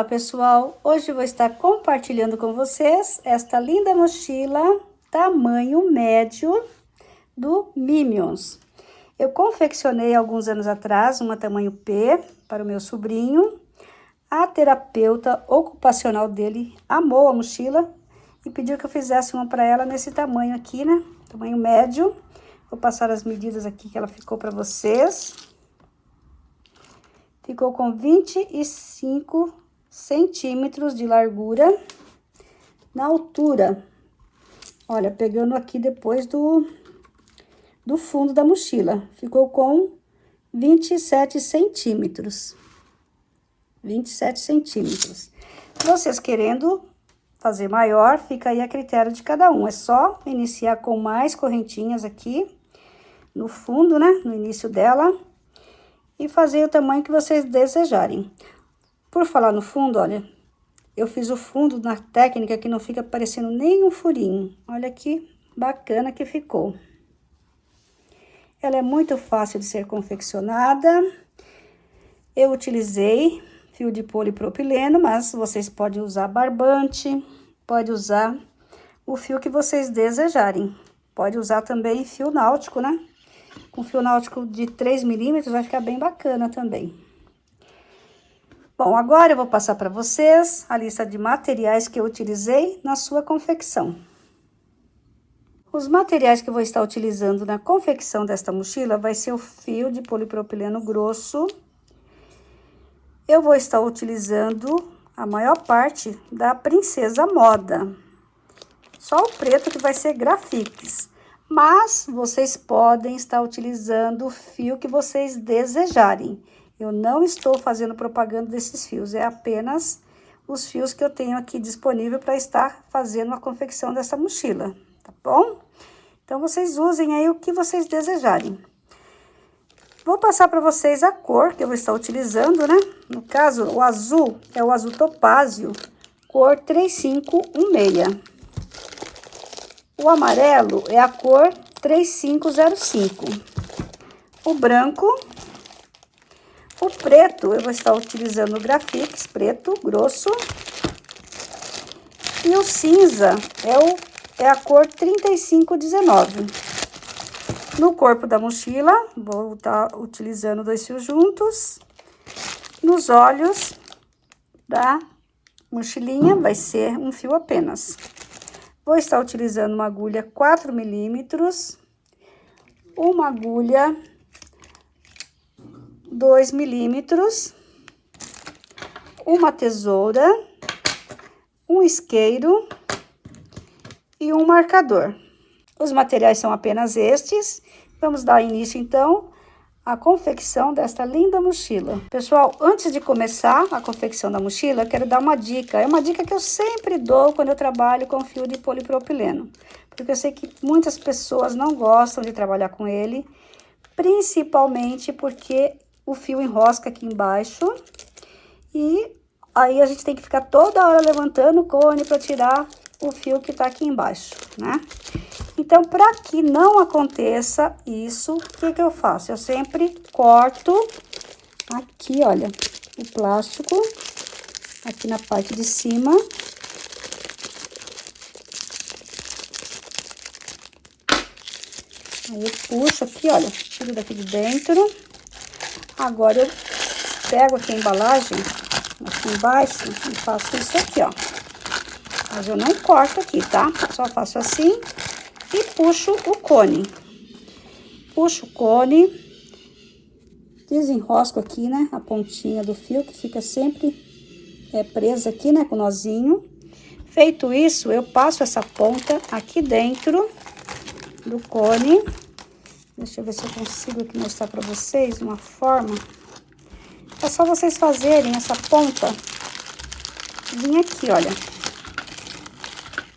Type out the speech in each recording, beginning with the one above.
Olá pessoal, hoje eu vou estar compartilhando com vocês esta linda mochila tamanho médio do Minions. Eu confeccionei alguns anos atrás uma tamanho P para o meu sobrinho. A terapeuta ocupacional dele amou a mochila e pediu que eu fizesse uma para ela nesse tamanho aqui, né? Tamanho médio. Vou passar as medidas aqui que ela ficou para vocês. Ficou com 25 centímetros de largura na altura. Olha, pegando aqui depois do fundo da mochila. Ficou com 27 centímetros. 27 centímetros. Vocês querendo fazer maior, fica aí a critério de cada um. É só iniciar com mais correntinhas aqui no fundo, né? No início dela. E fazer o tamanho que vocês desejarem. Por falar no fundo, olha, eu fiz o fundo na técnica que não fica parecendo nenhum furinho. Olha que bacana que ficou. Ela é muito fácil de ser confeccionada. Eu utilizei fio de polipropileno, mas vocês podem usar barbante, pode usar o fio que vocês desejarem. Pode usar também fio náutico, né? Com fio náutico de 3 milímetros vai ficar bem bacana também. Bom, agora eu vou passar para vocês a lista de materiais que eu utilizei na sua confecção. Os materiais que eu vou estar utilizando na confecção desta mochila vai ser o fio de polipropileno grosso. Eu vou estar utilizando a maior parte da Princesa Moda. Só o preto que vai ser grafite. Mas vocês podem estar utilizando o fio que vocês desejarem. Eu não estou fazendo propaganda desses fios, é apenas os fios que eu tenho aqui disponível para estar fazendo a confecção dessa mochila, tá bom? Então, vocês usem aí o que vocês desejarem. Vou passar para vocês a cor que eu vou estar utilizando, né? No caso, o azul é o azul topázio, cor 3516. O amarelo é a cor 3505. O branco... O preto, eu vou estar utilizando o Grafix preto, grosso. E o cinza é a cor 3519. No corpo da mochila, vou estar utilizando 2 fios juntos. Nos olhos da mochilinha, vai ser um fio apenas. Vou estar utilizando uma agulha 4 milímetros. Uma agulha 2 milímetros, uma tesoura, um isqueiro e um marcador. Os materiais são apenas estes. Vamos dar início, então, à confecção desta linda mochila. Pessoal, antes de começar a confecção da mochila, eu quero dar uma dica. É uma dica que eu sempre dou quando eu trabalho com fio de polipropileno. Porque eu sei que muitas pessoas não gostam de trabalhar com ele, principalmente porque o fio enrosca aqui embaixo e aí a gente tem que ficar toda hora levantando o cone para tirar o fio que tá aqui embaixo, né? Então, para que não aconteça isso, o que que eu faço? Eu sempre corto aqui, olha, o plástico aqui na parte de cima. Aí eu puxo aqui, olha, tiro daqui de dentro. Agora, eu pego aqui a embalagem, aqui embaixo, e faço isso aqui, ó. Mas eu não corto aqui, tá? Só faço assim e puxo o cone. Puxo o cone, desenrosco aqui, né, a pontinha do fio, que fica sempre presa aqui, né, com o nozinho. Feito isso, eu passo essa ponta aqui dentro do cone. Deixa eu ver se eu consigo aqui mostrar para vocês uma forma. É só vocês fazerem essa ponta vir aqui, olha.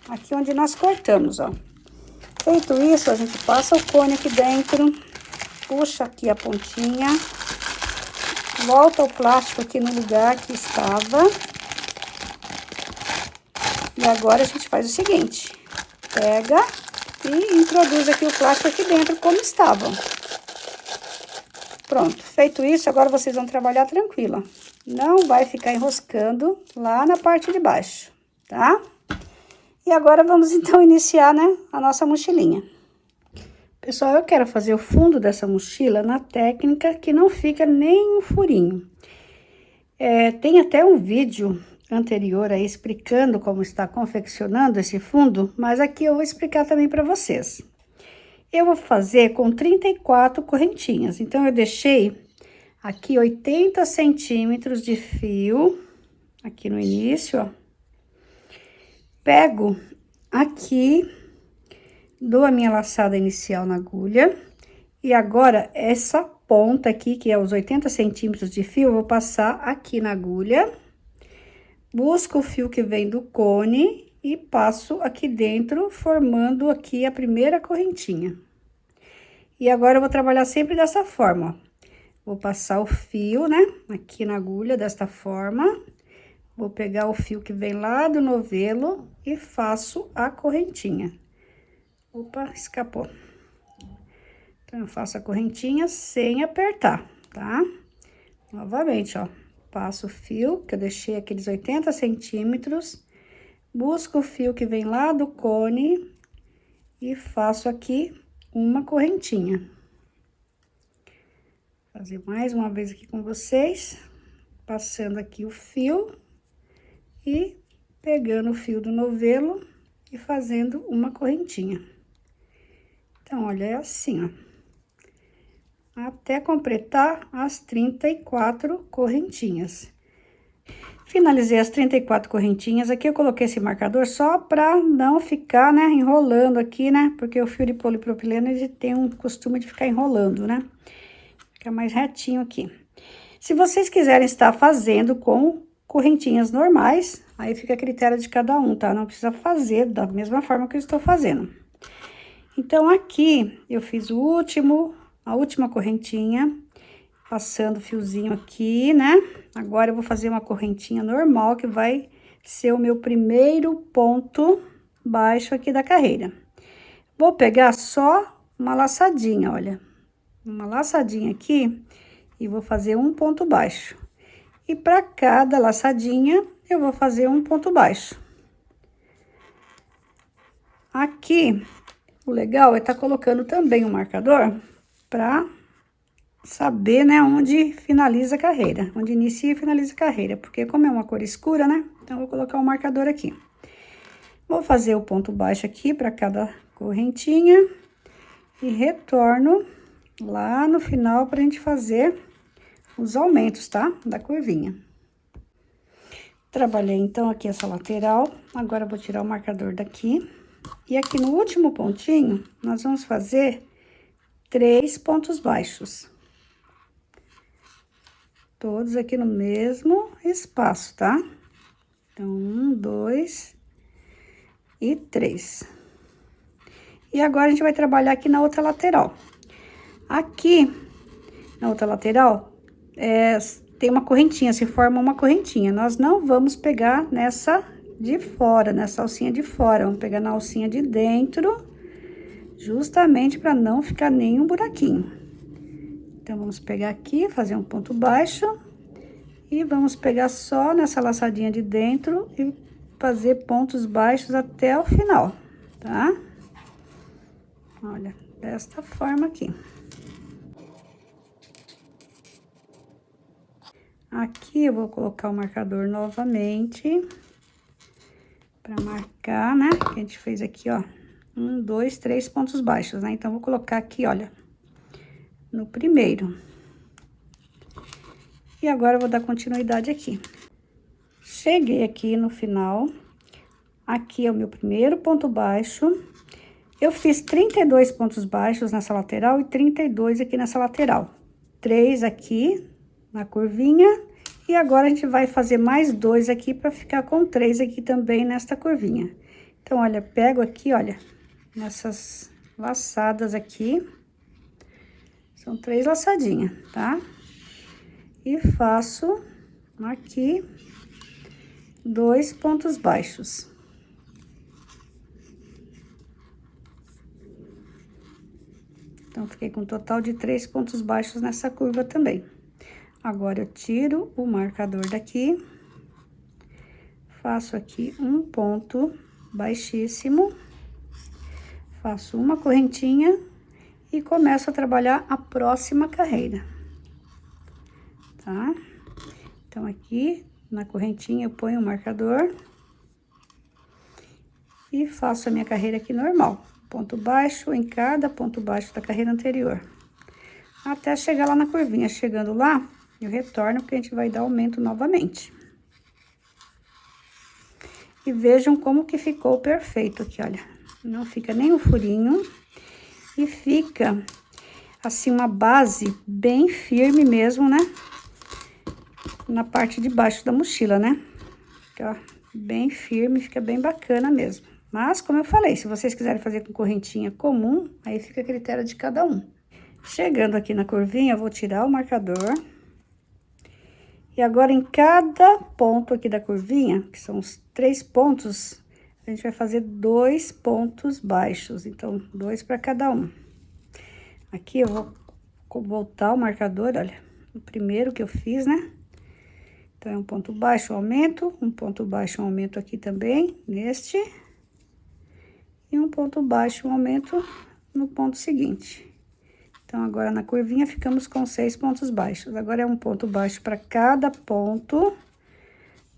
Aqui onde nós cortamos, ó. Feito isso, a gente passa o cone aqui dentro, puxa aqui a pontinha, volta o plástico aqui no lugar que estava. E agora a gente faz o seguinte, pega e introduz aqui o plástico aqui dentro como estava. Pronto, feito isso, agora vocês vão trabalhar tranquila. não vai ficar enroscando lá na parte de baixo, tá? E agora vamos então iniciar, né, a nossa mochilinha. Pessoal, eu quero fazer o fundo dessa mochila na técnica que não fica nem um furinho. Tem até um vídeo anterior aí explicando como está confeccionando esse fundo, mas aqui eu vou explicar também para vocês. Eu vou fazer com 34 correntinhas, então eu deixei aqui 80 centímetros de fio, aqui no início, ó. Pego aqui, dou a minha laçada inicial na agulha, e agora essa ponta aqui, que é os 80 centímetros de fio, eu vou passar aqui na agulha, busco o fio que vem do cone e passo aqui dentro, formando aqui a primeira correntinha. E agora eu vou trabalhar sempre dessa forma, ó. Vou passar o fio, né, aqui na agulha, desta forma. Vou pegar o fio que vem lá do novelo e faço a correntinha. Opa, escapou. Então, eu faço a correntinha sem apertar, tá? Novamente, ó, passo o fio, que eu deixei aqueles 80 centímetros, busco o fio que vem lá do cone e faço aqui uma correntinha. Vou fazer mais uma vez aqui com vocês, passando aqui o fio e pegando o fio do novelo e fazendo uma correntinha. Então, olha, é assim, ó, até completar as 34 correntinhas. Finalizei as 34 correntinhas, aqui eu coloquei esse marcador só pra não ficar, né, enrolando aqui, né, porque o fio de polipropileno, ele tem um costume de ficar enrolando, né, fica mais retinho aqui. Se vocês quiserem estar fazendo com correntinhas normais, aí fica a critério de cada um, tá? Não precisa fazer da mesma forma que eu estou fazendo. Então, aqui, eu fiz a última correntinha, passando o fiozinho aqui, né? Agora, eu vou fazer uma correntinha normal, que vai ser o meu primeiro ponto baixo aqui da carreira. Vou pegar só uma laçadinha, olha. Uma laçadinha aqui, e vou fazer um ponto baixo. E para cada laçadinha, eu vou fazer um ponto baixo. Aqui, o legal é estar colocando também um marcador para saber, né, onde finaliza a carreira, onde inicia e finaliza a carreira, porque como é uma cor escura, né, então eu vou colocar um marcador aqui. Vou fazer o ponto baixo aqui para cada correntinha e retorno lá no final pra gente fazer os aumentos, tá? Da curvinha. Trabalhei, então, aqui essa lateral. Agora, eu vou tirar o marcador daqui. E aqui no último pontinho, nós vamos fazer 3 pontos baixos. Todos aqui no mesmo espaço, tá? Então, 1, 2 e 3. E agora, a gente vai trabalhar aqui na outra lateral. Aqui, na outra lateral, tem uma correntinha, se forma uma correntinha. Nós não vamos pegar nessa de fora, nessa alcinha de fora. Vamos pegar na alcinha de dentro, justamente para não ficar nenhum buraquinho. Então, vamos pegar aqui, fazer um ponto baixo. E vamos pegar só nessa laçadinha de dentro e fazer pontos baixos até o final, tá? Olha, desta forma aqui. Aqui eu vou colocar o marcador novamente, para marcar, né? Que a gente fez aqui, ó, 1, 2, 3 pontos baixos, né? Então, vou colocar aqui, olha, no primeiro. E agora, eu vou dar continuidade aqui. Cheguei aqui no final, aqui é o meu primeiro ponto baixo. Eu fiz 32 pontos baixos nessa lateral e 32 aqui nessa lateral. 3 aqui na curvinha, e agora a gente vai fazer mais 2 aqui para ficar com 3 aqui também nesta curvinha. Então, olha, pego aqui, olha, nessas laçadas aqui, são 3 laçadinhas, tá? E faço aqui 2 pontos baixos. Então, fiquei com um total de 3 pontos baixos nessa curva também. Agora, eu tiro o marcador daqui, faço aqui um ponto baixíssimo, faço uma correntinha e começo a trabalhar a próxima carreira, tá? Então, aqui na correntinha eu ponho o marcador e faço a minha carreira aqui normal, ponto baixo em cada ponto baixo da carreira anterior, até chegar lá na curvinha. Chegando lá, eu retorno, porque a gente vai dar aumento novamente. E vejam como que ficou perfeito aqui, olha. Não fica nem um furinho e fica assim uma base bem firme mesmo, né? Na parte de baixo da mochila, né? Fica bem firme, fica bem bacana mesmo. Mas, como eu falei, se vocês quiserem fazer com correntinha comum, aí fica a critério de cada um. Chegando aqui na curvinha, eu vou tirar o marcador. E agora, em cada ponto aqui da curvinha, que são os 3 pontos, a gente vai fazer 2 pontos baixos. Então, 2 para cada um. Aqui eu vou voltar o marcador, olha, o primeiro que eu fiz, né? Então, é um ponto baixo, aumento, um ponto baixo, aumento aqui também, neste. E um ponto baixo, aumento no ponto seguinte. Então, agora na curvinha ficamos com 6 pontos baixos. Agora, é um ponto baixo para cada ponto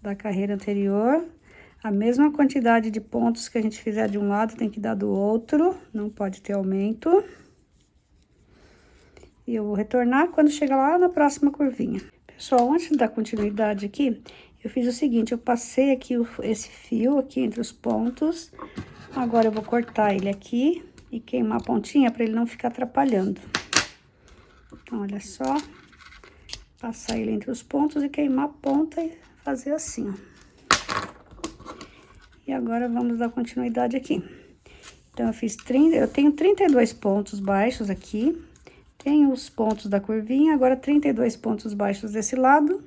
da carreira anterior. A mesma quantidade de pontos que a gente fizer de um lado, tem que dar do outro, não pode ter aumento. E eu vou retornar quando chegar lá na próxima curvinha. Pessoal, antes de dar continuidade aqui, eu fiz o seguinte, eu passei aqui esse fio aqui entre os pontos. Agora, eu vou cortar ele aqui e queimar a pontinha para ele não ficar atrapalhando. Então, olha só, passar ele entre os pontos e queimar a ponta e fazer assim, ó. E agora, vamos dar continuidade aqui. Então, eu tenho 32 pontos baixos aqui, tenho os pontos da curvinha, agora 32 pontos baixos desse lado,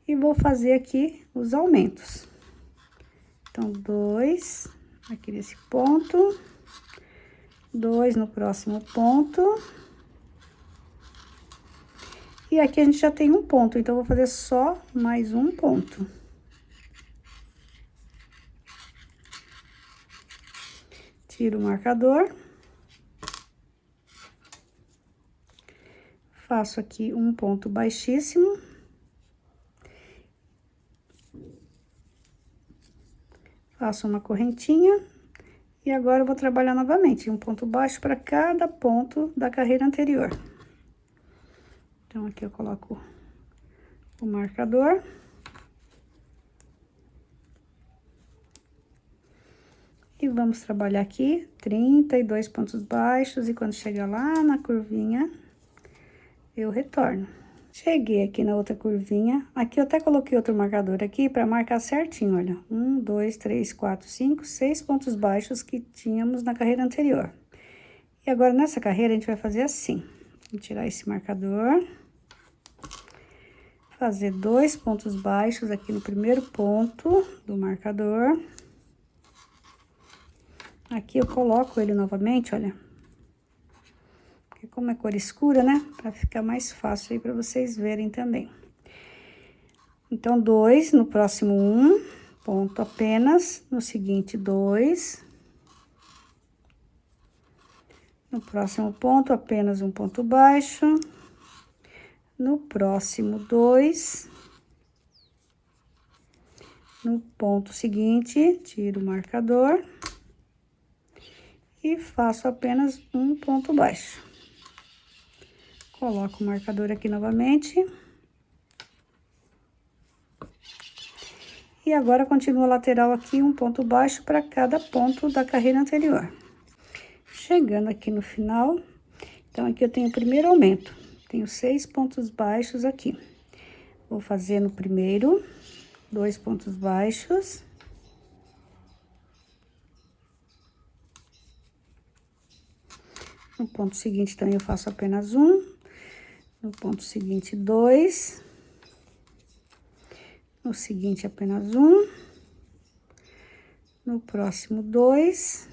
e vou fazer aqui os aumentos. Então, 2 aqui nesse ponto, 2 no próximo ponto. E aqui a gente já tem um ponto, então, eu vou fazer só mais um ponto. Tiro o marcador. Faço aqui um ponto baixíssimo. Faço uma correntinha. E agora eu vou trabalhar novamente um ponto baixo para cada ponto da carreira anterior. Então, aqui eu coloco o marcador. E vamos trabalhar aqui 32 pontos baixos, e quando chegar lá na curvinha, eu retorno. Cheguei aqui na outra curvinha, aqui eu até coloquei outro marcador aqui para marcar certinho, olha. 1, 2, 3, 4, 5, 6 pontos baixos que tínhamos na carreira anterior. E agora, nessa carreira, a gente vai fazer assim. Vou tirar esse marcador. Fazer 2 pontos baixos aqui no primeiro ponto do marcador. Aqui eu coloco ele novamente, olha. Porque como é cor escura, né? Pra ficar mais fácil aí pra vocês verem também. Então, 2, no próximo 1, ponto apenas. No seguinte, 2. No próximo ponto, apenas um ponto baixo. No próximo, 2. No ponto seguinte, tiro o marcador. E faço apenas um ponto baixo. Coloco o marcador aqui novamente. E agora, continuo a lateral aqui, um ponto baixo para cada ponto da carreira anterior. Chegando aqui no final, então, aqui eu tenho o primeiro aumento. Tenho 6 pontos baixos aqui. Vou fazer no primeiro, 2 pontos baixos. No ponto seguinte, também eu faço apenas um. No ponto seguinte, 2. No seguinte, apenas um. No próximo, 2.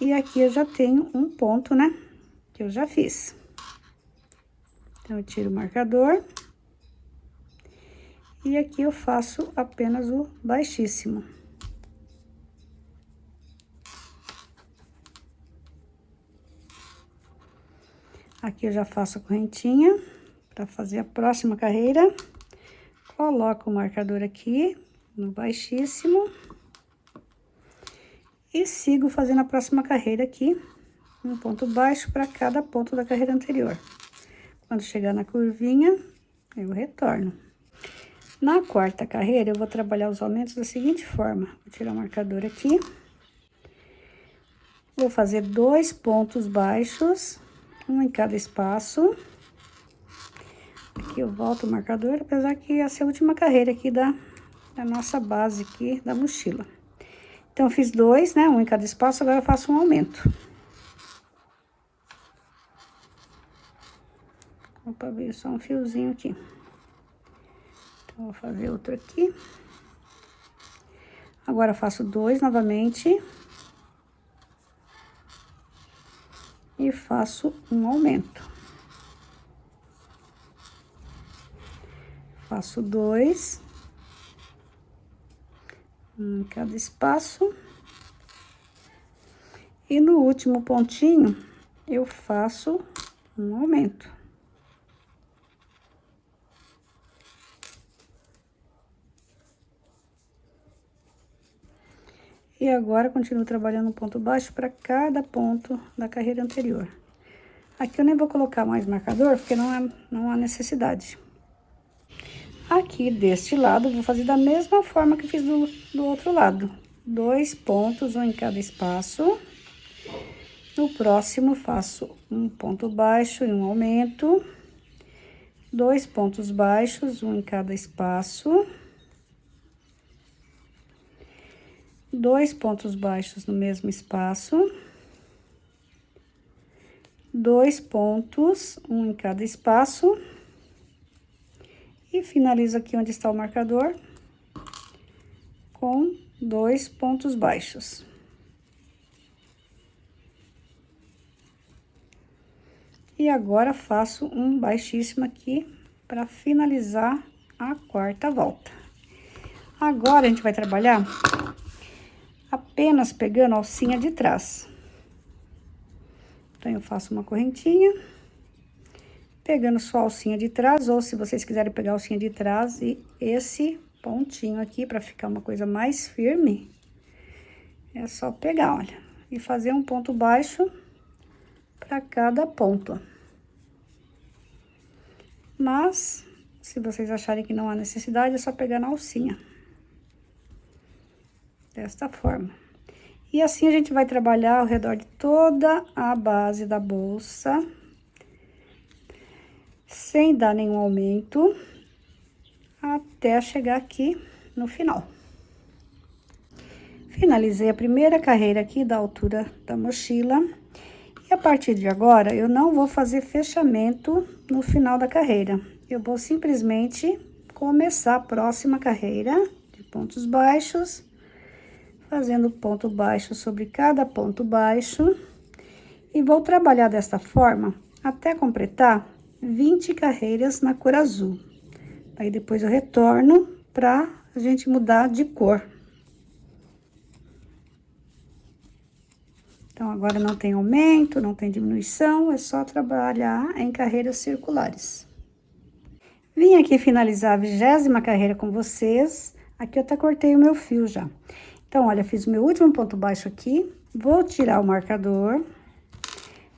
E aqui eu já tenho um ponto, né? que eu já fiz. Então, eu tiro o marcador. E aqui eu faço apenas o baixíssimo. Aqui eu já faço a correntinha para fazer a próxima carreira. Coloco o marcador aqui no baixíssimo. E sigo fazendo a próxima carreira aqui, um ponto baixo para cada ponto da carreira anterior. Quando chegar na curvinha, eu retorno. Na quarta carreira, eu vou trabalhar os aumentos da seguinte forma. Vou tirar o marcador aqui. Vou fazer 2 pontos baixos, um em cada espaço. Aqui eu volto o marcador, apesar que essa é a última carreira aqui da nossa base aqui da mochila. Então, eu fiz 2, né? Um em cada espaço, agora eu faço um aumento. Opa, veio só um fiozinho aqui. Então, vou fazer outro aqui. Agora, eu faço 2 novamente. E faço um aumento. Faço 2. Um em cada espaço. E no último pontinho, eu faço um aumento. E agora, continuo trabalhando um ponto baixo para cada ponto da carreira anterior. Aqui eu nem vou colocar mais marcador, porque não há necessidade. Aqui, deste lado, eu vou fazer da mesma forma que fiz do outro lado. 2 pontos, um em cada espaço. No próximo, faço um ponto baixo e um aumento. 2 pontos baixos, um em cada espaço. 2 pontos baixos no mesmo espaço. 2 pontos, um em cada espaço. E finalizo aqui onde está o marcador com 2 pontos baixos. E agora faço um baixíssimo aqui para finalizar a quarta volta. Agora a gente vai trabalhar apenas pegando a alcinha de trás. Então, eu faço uma correntinha, pegando só a alcinha de trás, ou se vocês quiserem pegar a alcinha de trás e esse pontinho aqui, para ficar uma coisa mais firme, é só pegar, olha, e fazer um ponto baixo para cada ponto. Mas, se vocês acharem que não há necessidade, é só pegar na alcinha. Desta forma. E assim a gente vai trabalhar ao redor de toda a base da bolsa, sem dar nenhum aumento, até chegar aqui no final. Finalizei a primeira carreira aqui da altura da mochila. E a partir de agora, eu não vou fazer fechamento no final da carreira. Eu vou simplesmente começar a próxima carreira de pontos baixos, fazendo ponto baixo sobre cada ponto baixo. E vou trabalhar desta forma até completar 20 carreiras na cor azul. Aí depois eu retorno pra gente mudar de cor. Então, agora não tem aumento, não tem diminuição, é só trabalhar em carreiras circulares. Vim aqui finalizar a 20ª carreira com vocês. Aqui eu até cortei o meu fio já. Então, olha, fiz o meu último ponto baixo aqui, vou tirar o marcador.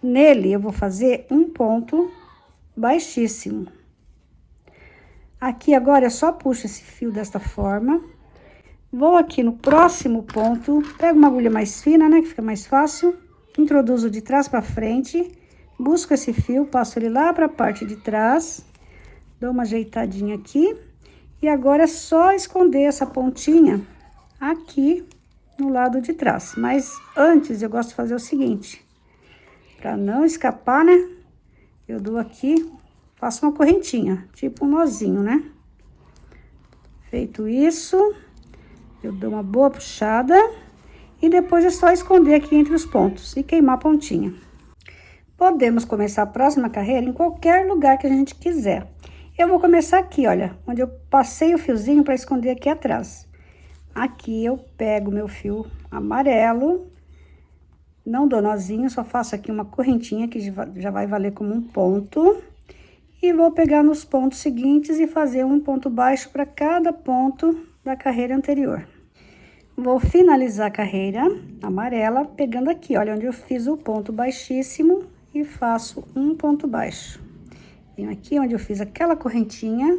Nele, eu vou fazer um ponto baixíssimo. Aqui agora, eu só puxo esse fio desta forma. Vou aqui no próximo ponto, pego uma agulha mais fina, né, que fica mais fácil. Introduzo de trás para frente, busco esse fio, passo ele lá para a parte de trás. Dou uma ajeitadinha aqui. E agora é só esconder essa pontinha aqui no lado de trás. Mas antes eu gosto de fazer o seguinte, para não escapar, né? Eu dou aqui, faço uma correntinha, tipo um nozinho, né? Feito isso, eu dou uma boa puxada e depois é só esconder aqui entre os pontos e queimar a pontinha. Podemos começar a próxima carreira em qualquer lugar que a gente quiser. Eu vou começar aqui, olha, onde eu passei o fiozinho para esconder aqui atrás. Aqui eu pego meu fio amarelo, não dou nozinho, só faço aqui uma correntinha que já vai valer como um ponto. E vou pegar nos pontos seguintes e fazer um ponto baixo para cada ponto da carreira anterior. Vou finalizar a carreira amarela pegando aqui, olha, onde eu fiz o ponto baixíssimo e faço um ponto baixo. Venho aqui onde eu fiz aquela correntinha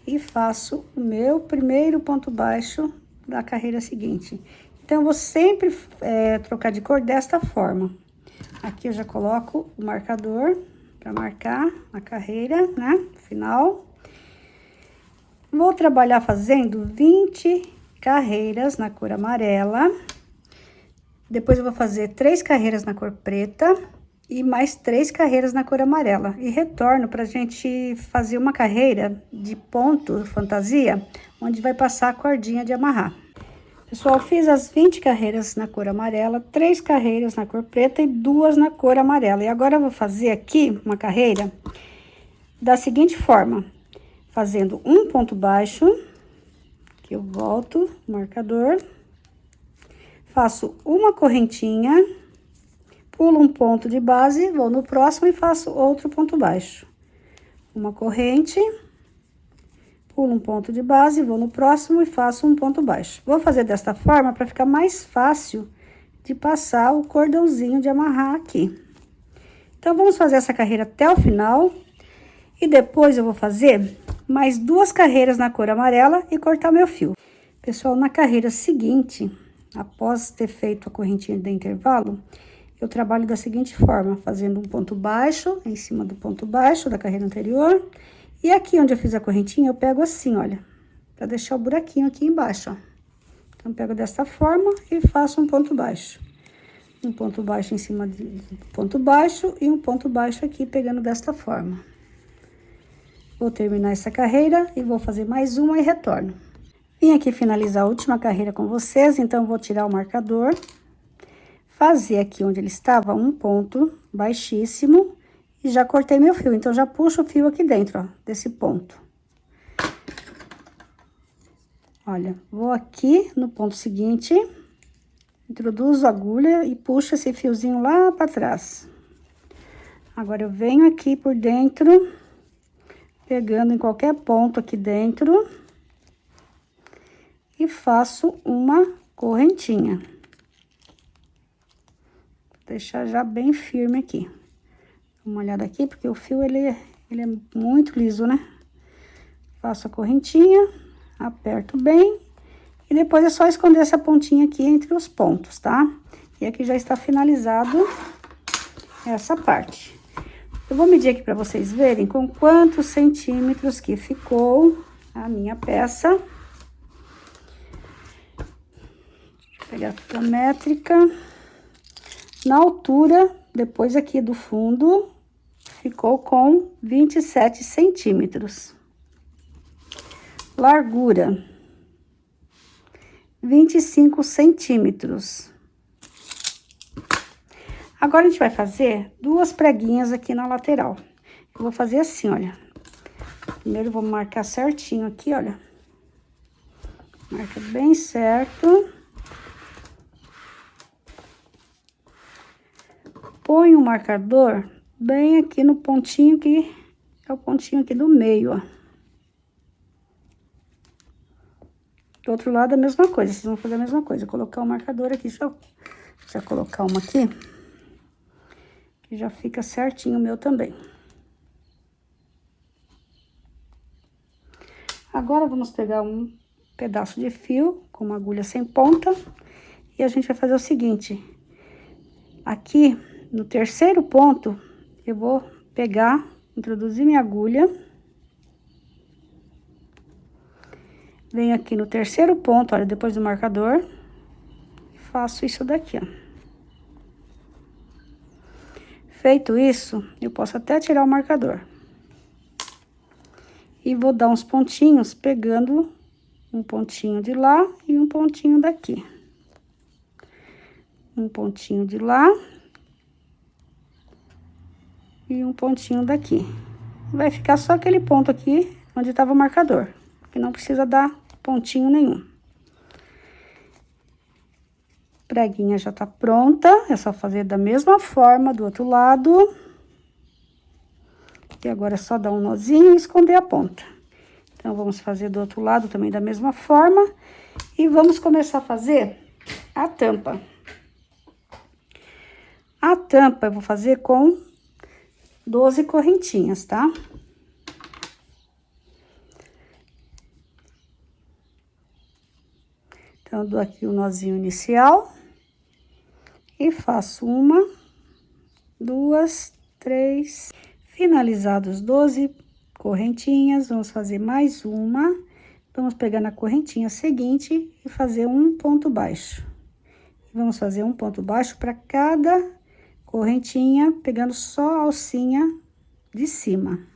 e faço o meu primeiro ponto baixo da carreira seguinte. Então, eu vou sempre trocar de cor desta forma. Aqui eu já coloco o marcador para marcar a carreira, né, final. Vou trabalhar fazendo 20 carreiras na cor amarela. Depois eu vou fazer 3 carreiras na cor preta e mais 3 carreiras na cor amarela. E retorno pra gente fazer uma carreira de ponto fantasia, onde vai passar a cordinha de amarrar. Pessoal, fiz as 20 carreiras na cor amarela, 3 carreiras na cor preta e 2 na cor amarela. E agora eu vou fazer aqui uma carreira da seguinte forma, fazendo um ponto baixo, que eu volto o marcador, faço uma correntinha, pulo um ponto de base, vou no próximo e faço outro ponto baixo. Uma corrente, pulo um ponto de base, vou no próximo e faço um ponto baixo. Vou fazer desta forma para ficar mais fácil de passar o cordãozinho de amarrar aqui. Então, vamos fazer essa carreira até o final. E depois eu vou fazer mais 2 carreiras na cor amarela e cortar meu fio. Pessoal, na carreira seguinte, após ter feito a correntinha de intervalo, eu trabalho da seguinte forma, fazendo um ponto baixo em cima do ponto baixo da carreira anterior. E aqui onde eu fiz a correntinha, eu pego assim, olha, para deixar o buraquinho aqui embaixo, ó. Então, eu pego dessa forma e faço um ponto baixo. Um ponto baixo em cima do ponto baixo e um ponto baixo aqui, pegando desta forma. Vou terminar essa carreira e vou fazer mais uma e retorno. Vim aqui finalizar a última carreira com vocês, então eu vou tirar o marcador, fazer aqui onde ele estava um ponto baixíssimo e já cortei meu fio. Então, já puxo o fio aqui dentro, ó, desse ponto. Olha, vou aqui no ponto seguinte, introduzo a agulha e puxo esse fiozinho lá para trás. Agora, eu venho aqui por dentro, pegando em qualquer ponto aqui dentro e faço uma correntinha. Vou deixar já bem firme aqui. Dá uma olhada aqui, porque o fio, ele é muito liso, né? Faço a correntinha, aperto bem e depois é só esconder essa pontinha aqui entre os pontos, tá? E aqui já está finalizado essa parte. Eu vou medir aqui para vocês verem com quantos centímetros que ficou a minha peça. Deixa eu pegar a fita métrica. Na altura, depois aqui do fundo, ficou com 27 centímetros. Largura, 25 centímetros. Agora, a gente vai fazer 2 preguinhas aqui na lateral. Eu vou fazer assim, olha. Primeiro, eu vou marcar certinho aqui, olha. Marca bem certo. Põe o marcador bem aqui no pontinho que é o pontinho aqui do meio, ó. Do outro lado, a mesma coisa. Vocês vão fazer a mesma coisa. Colocar o marcador aqui. Deixa eu já colocar uma aqui. Que já fica certinho o meu também. Agora, vamos pegar um pedaço de fio com uma agulha sem ponta. E a gente vai fazer o seguinte. Aqui, no terceiro ponto, eu vou pegar, introduzir minha agulha. Venho aqui no terceiro ponto, olha, depois do marcador. E faço isso daqui, ó. Feito isso, eu posso até tirar o marcador. E vou dar uns pontinhos, pegando um pontinho de lá e um pontinho daqui. Um pontinho de lá. e um pontinho daqui. Vai ficar só aquele ponto aqui, onde estava o marcador, que não precisa dar pontinho nenhum. Preguinha já tá pronta, é só fazer da mesma forma do outro lado. E agora é só dar um nozinho e esconder a ponta. Então, vamos fazer do outro lado também da mesma forma. E vamos começar a fazer a tampa. A tampa eu vou fazer com 12 correntinhas, tá? Então, eu dou aqui o nozinho inicial. E faço uma, duas, três. Finalizados 12 correntinhas, vamos fazer mais uma. Vamos pegar na correntinha seguinte e fazer um ponto baixo. Vamos fazer um ponto baixo para cada correntinha, pegando só a alcinha de cima.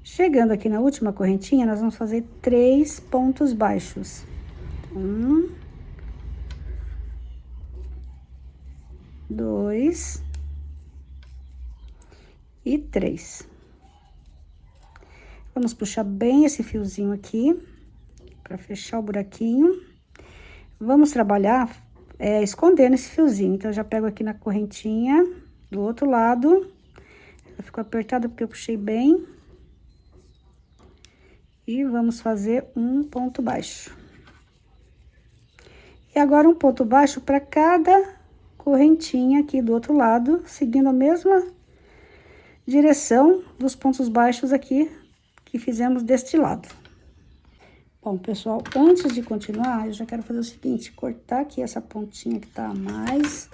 Chegando aqui na última correntinha, nós vamos fazer 3 pontos baixos. 1, 2 e 3. Vamos puxar bem esse fiozinho aqui, para fechar o buraquinho. Vamos trabalhar escondendo esse fiozinho. Então, eu já pego aqui na correntinha do outro lado. Ela ficou apertada porque eu puxei bem. E vamos fazer um ponto baixo. E agora, um ponto baixo para cada correntinha aqui do outro lado, seguindo a mesma direção dos pontos baixos aqui que fizemos deste lado. Bom, pessoal, antes de continuar, eu já quero fazer o seguinte, cortar aqui essa pontinha que tá a mais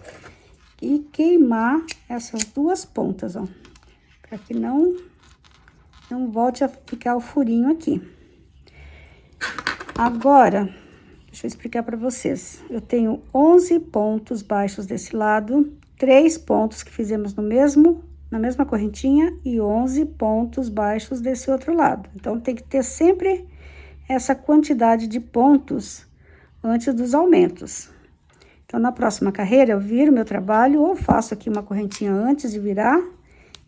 e queimar essas duas pontas, ó, para que não volte a ficar o furinho aqui. Agora, deixa eu explicar para vocês. Eu tenho 11 pontos baixos desse lado, 3 pontos que fizemos na mesma correntinha e 11 pontos baixos desse outro lado. Então, tem que ter sempre essa quantidade de pontos antes dos aumentos. Então, na próxima carreira, eu viro meu trabalho ou faço aqui uma correntinha antes de virar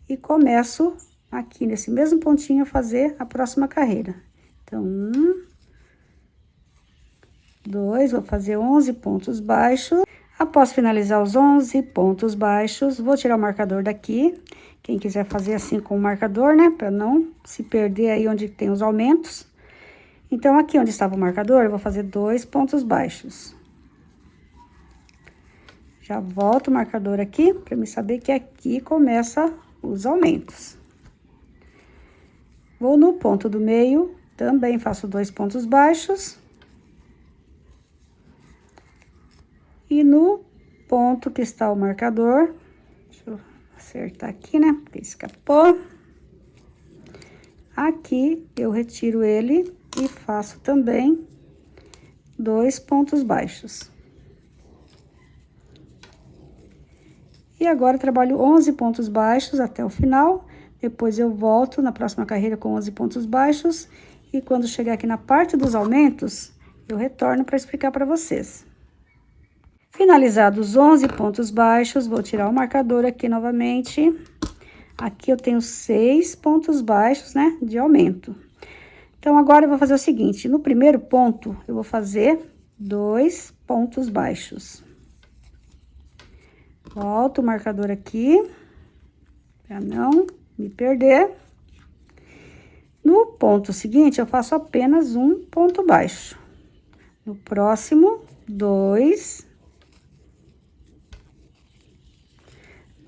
e começo aqui nesse mesmo pontinho a fazer a próxima carreira. Então, 1, 2, vou fazer 11 pontos baixos. Após finalizar os 11 pontos baixos, vou tirar o marcador daqui. Quem quiser fazer assim com o marcador, né, para não se perder aí onde tem os aumentos. Então, aqui onde estava o marcador, eu vou fazer 2 pontos baixos. Já volto o marcador aqui, para me saber que aqui começa os aumentos. Vou no ponto do meio, também faço 2 pontos baixos. E no ponto que está o marcador, deixa eu acertar aqui, né, porque escapou. Aqui, eu retiro ele e faço também 2 pontos baixos. E agora, trabalho 11 pontos baixos até o final. Depois, eu volto na próxima carreira com 11 pontos baixos. E quando chegar aqui na parte dos aumentos, eu retorno para explicar para vocês. Finalizados os 11 pontos baixos, vou tirar o marcador aqui novamente. Aqui eu tenho 6 pontos baixos, né, de aumento. Então, agora eu vou fazer o seguinte, no primeiro ponto, eu vou fazer 2 pontos baixos. Volto o marcador aqui, para não me perder. No ponto seguinte, eu faço apenas um ponto baixo. No próximo, 2.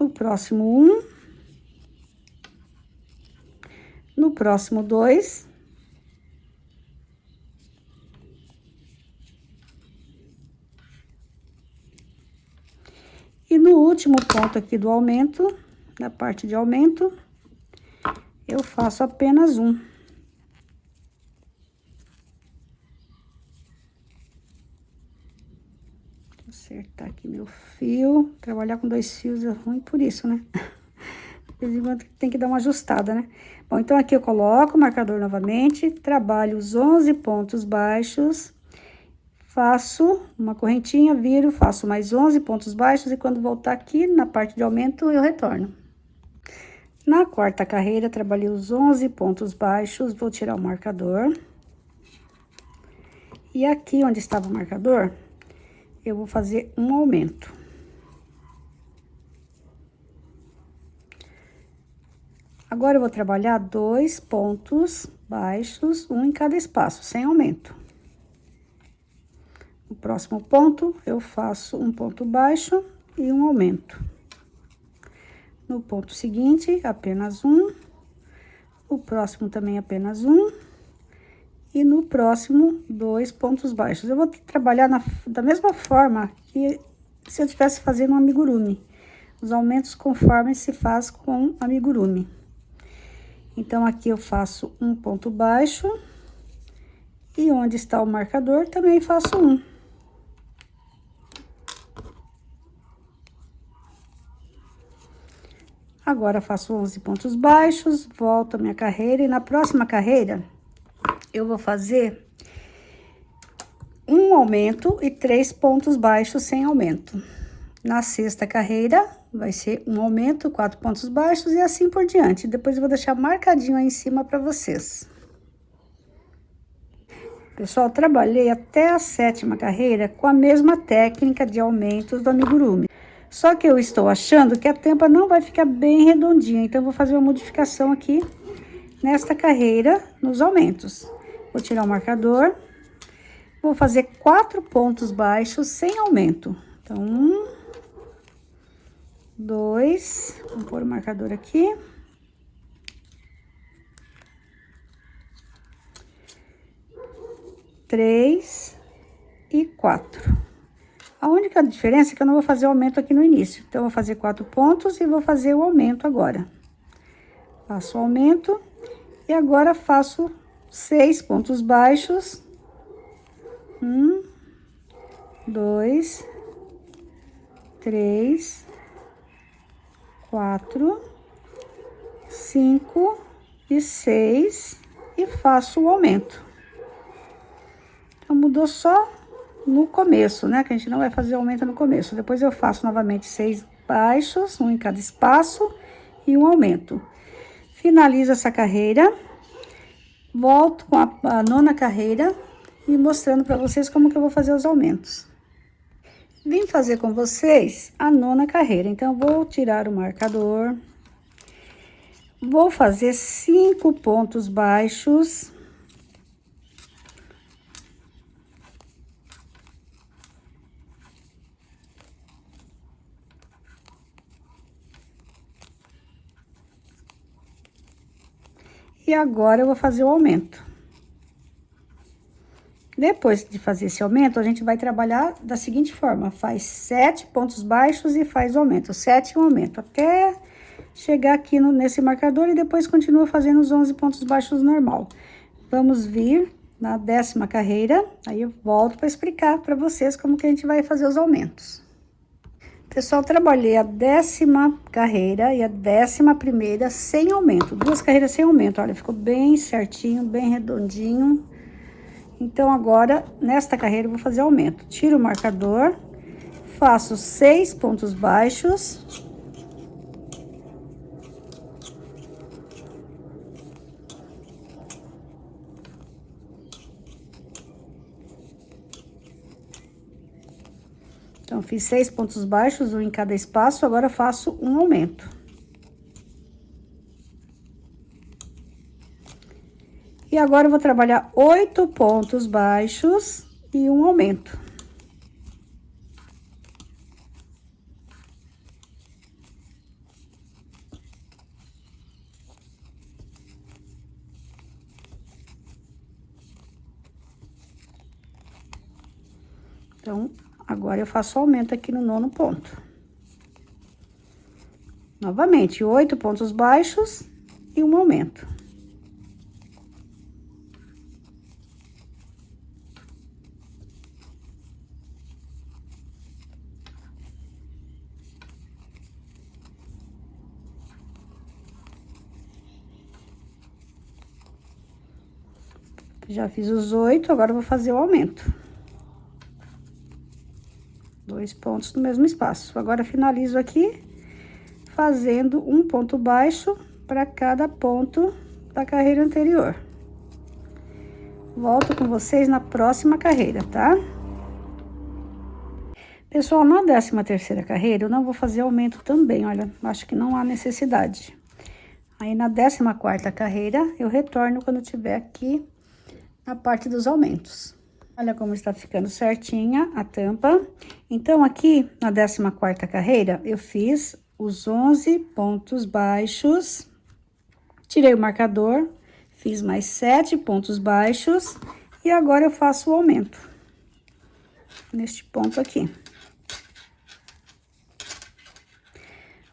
No próximo, 1. No próximo, 2. E no último ponto aqui do aumento, na parte de aumento, eu faço apenas um. Vou acertar aqui meu fio. Trabalhar com 2 fios é ruim por isso, né? De vez em quando tem que dar uma ajustada, né? Bom, então aqui eu coloco o marcador novamente, trabalho os 11 pontos baixos, faço uma correntinha, viro, faço mais 11 pontos baixos e quando voltar aqui na parte de aumento, eu retorno. Na quarta carreira, trabalhei os 11 pontos baixos, vou tirar o marcador. E aqui onde estava o marcador, eu vou fazer um aumento. Agora, eu vou trabalhar 2 pontos baixos, um em cada espaço, sem aumento. No próximo ponto, eu faço um ponto baixo e um aumento. No ponto seguinte, apenas um. No próximo também apenas um. E no próximo, 2 pontos baixos. Eu vou trabalhar da mesma forma que se eu estivesse fazendo um amigurumi. Os aumentos conforme se faz com amigurumi. Então, aqui eu faço um ponto baixo. E onde está o marcador, também faço um. Agora, faço 11 pontos baixos, volto a minha carreira. E na próxima carreira, eu vou fazer um aumento e 3 pontos baixos sem aumento. Na sexta carreira, vai ser um aumento, 4 pontos baixos e assim por diante. Depois eu vou deixar marcadinho aí em cima para vocês. Pessoal, trabalhei até a sétima carreira com a mesma técnica de aumentos do amigurumi. Só que eu estou achando que a tampa não vai ficar bem redondinha, então eu vou fazer uma modificação aqui nesta carreira, nos aumentos. Vou tirar o marcador, vou fazer 4 pontos baixos sem aumento. Então, 1, 2, vou pôr o marcador aqui. 3 e 4. A única diferença é que eu não vou fazer o aumento aqui no início. Então, eu vou fazer 4 pontos e vou fazer o aumento agora. Faço o aumento e agora faço 6 pontos baixos. 1, 2, 3, 4, 5 e 6 e faço o aumento. Então, mudou só no começo, né? Que a gente não vai fazer aumento no começo. Depois eu faço novamente 6 baixos, um em cada espaço e um aumento. Finalizo essa carreira, volto com a nona carreira e mostrando para vocês como que eu vou fazer os aumentos. Vim fazer com vocês a nona carreira, então vou tirar o marcador. Vou fazer 5 pontos baixos. E agora, eu vou fazer o aumento. Depois de fazer esse aumento, a gente vai trabalhar da seguinte forma. Faz 7 pontos baixos e faz o aumento. 7 e um aumento, até chegar aqui nesse marcador e depois continua fazendo os 11 pontos baixos normal. Vamos vir na 10ª carreira, aí eu volto para explicar para vocês como que a gente vai fazer os aumentos. Pessoal, trabalhei a 10ª carreira e a 11ª sem aumento. 2 carreiras sem aumento, olha, ficou bem certinho, bem redondinho. Então, agora, nesta carreira, eu vou fazer aumento. Tiro o marcador, faço 6 pontos baixos. Então, fiz 6 pontos baixos, um em cada espaço, agora faço um aumento. E agora, eu vou trabalhar 8 pontos baixos e um aumento. Então, agora eu faço aumento aqui no 9º ponto. Novamente, 8 pontos baixos e um aumento. Já fiz os 8, agora eu vou fazer o aumento. 2 pontos no mesmo espaço. Agora, finalizo aqui, fazendo um ponto baixo para cada ponto da carreira anterior. Volto com vocês na próxima carreira, tá? Pessoal, na 13ª carreira, eu não vou fazer aumento também, olha, acho que não há necessidade. Aí, na 14ª carreira, eu retorno quando tiver aqui na parte dos aumentos. Olha como está ficando certinha a tampa. Então, aqui, na 14ª carreira, eu fiz os 11 pontos baixos, tirei o marcador, fiz mais 7 pontos baixos, e agora eu faço o aumento, neste ponto aqui.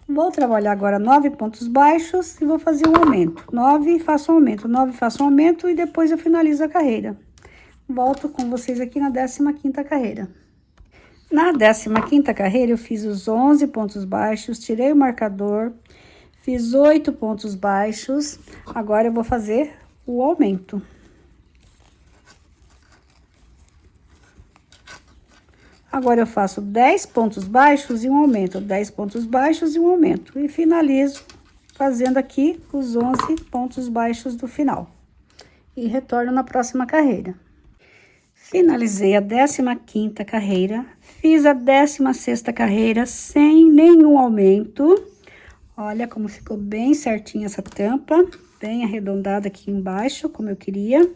Vou trabalhar agora 9 pontos baixos e vou fazer um aumento. 9, faço um aumento, 9, faço um aumento e depois eu finalizo a carreira. Volto com vocês aqui na 15ª carreira. Na 15ª carreira, eu fiz os 11 pontos baixos, tirei o marcador, fiz 8 pontos baixos. Agora, eu vou fazer o aumento. Agora, eu faço 10 pontos baixos e um aumento, 10 pontos baixos e um aumento. E finalizo fazendo aqui os 11 pontos baixos do final. E retorno na próxima carreira. Finalizei a 15ª carreira, fiz a 16ª carreira sem nenhum aumento. Olha como ficou bem certinha essa tampa, bem arredondada aqui embaixo, como eu queria.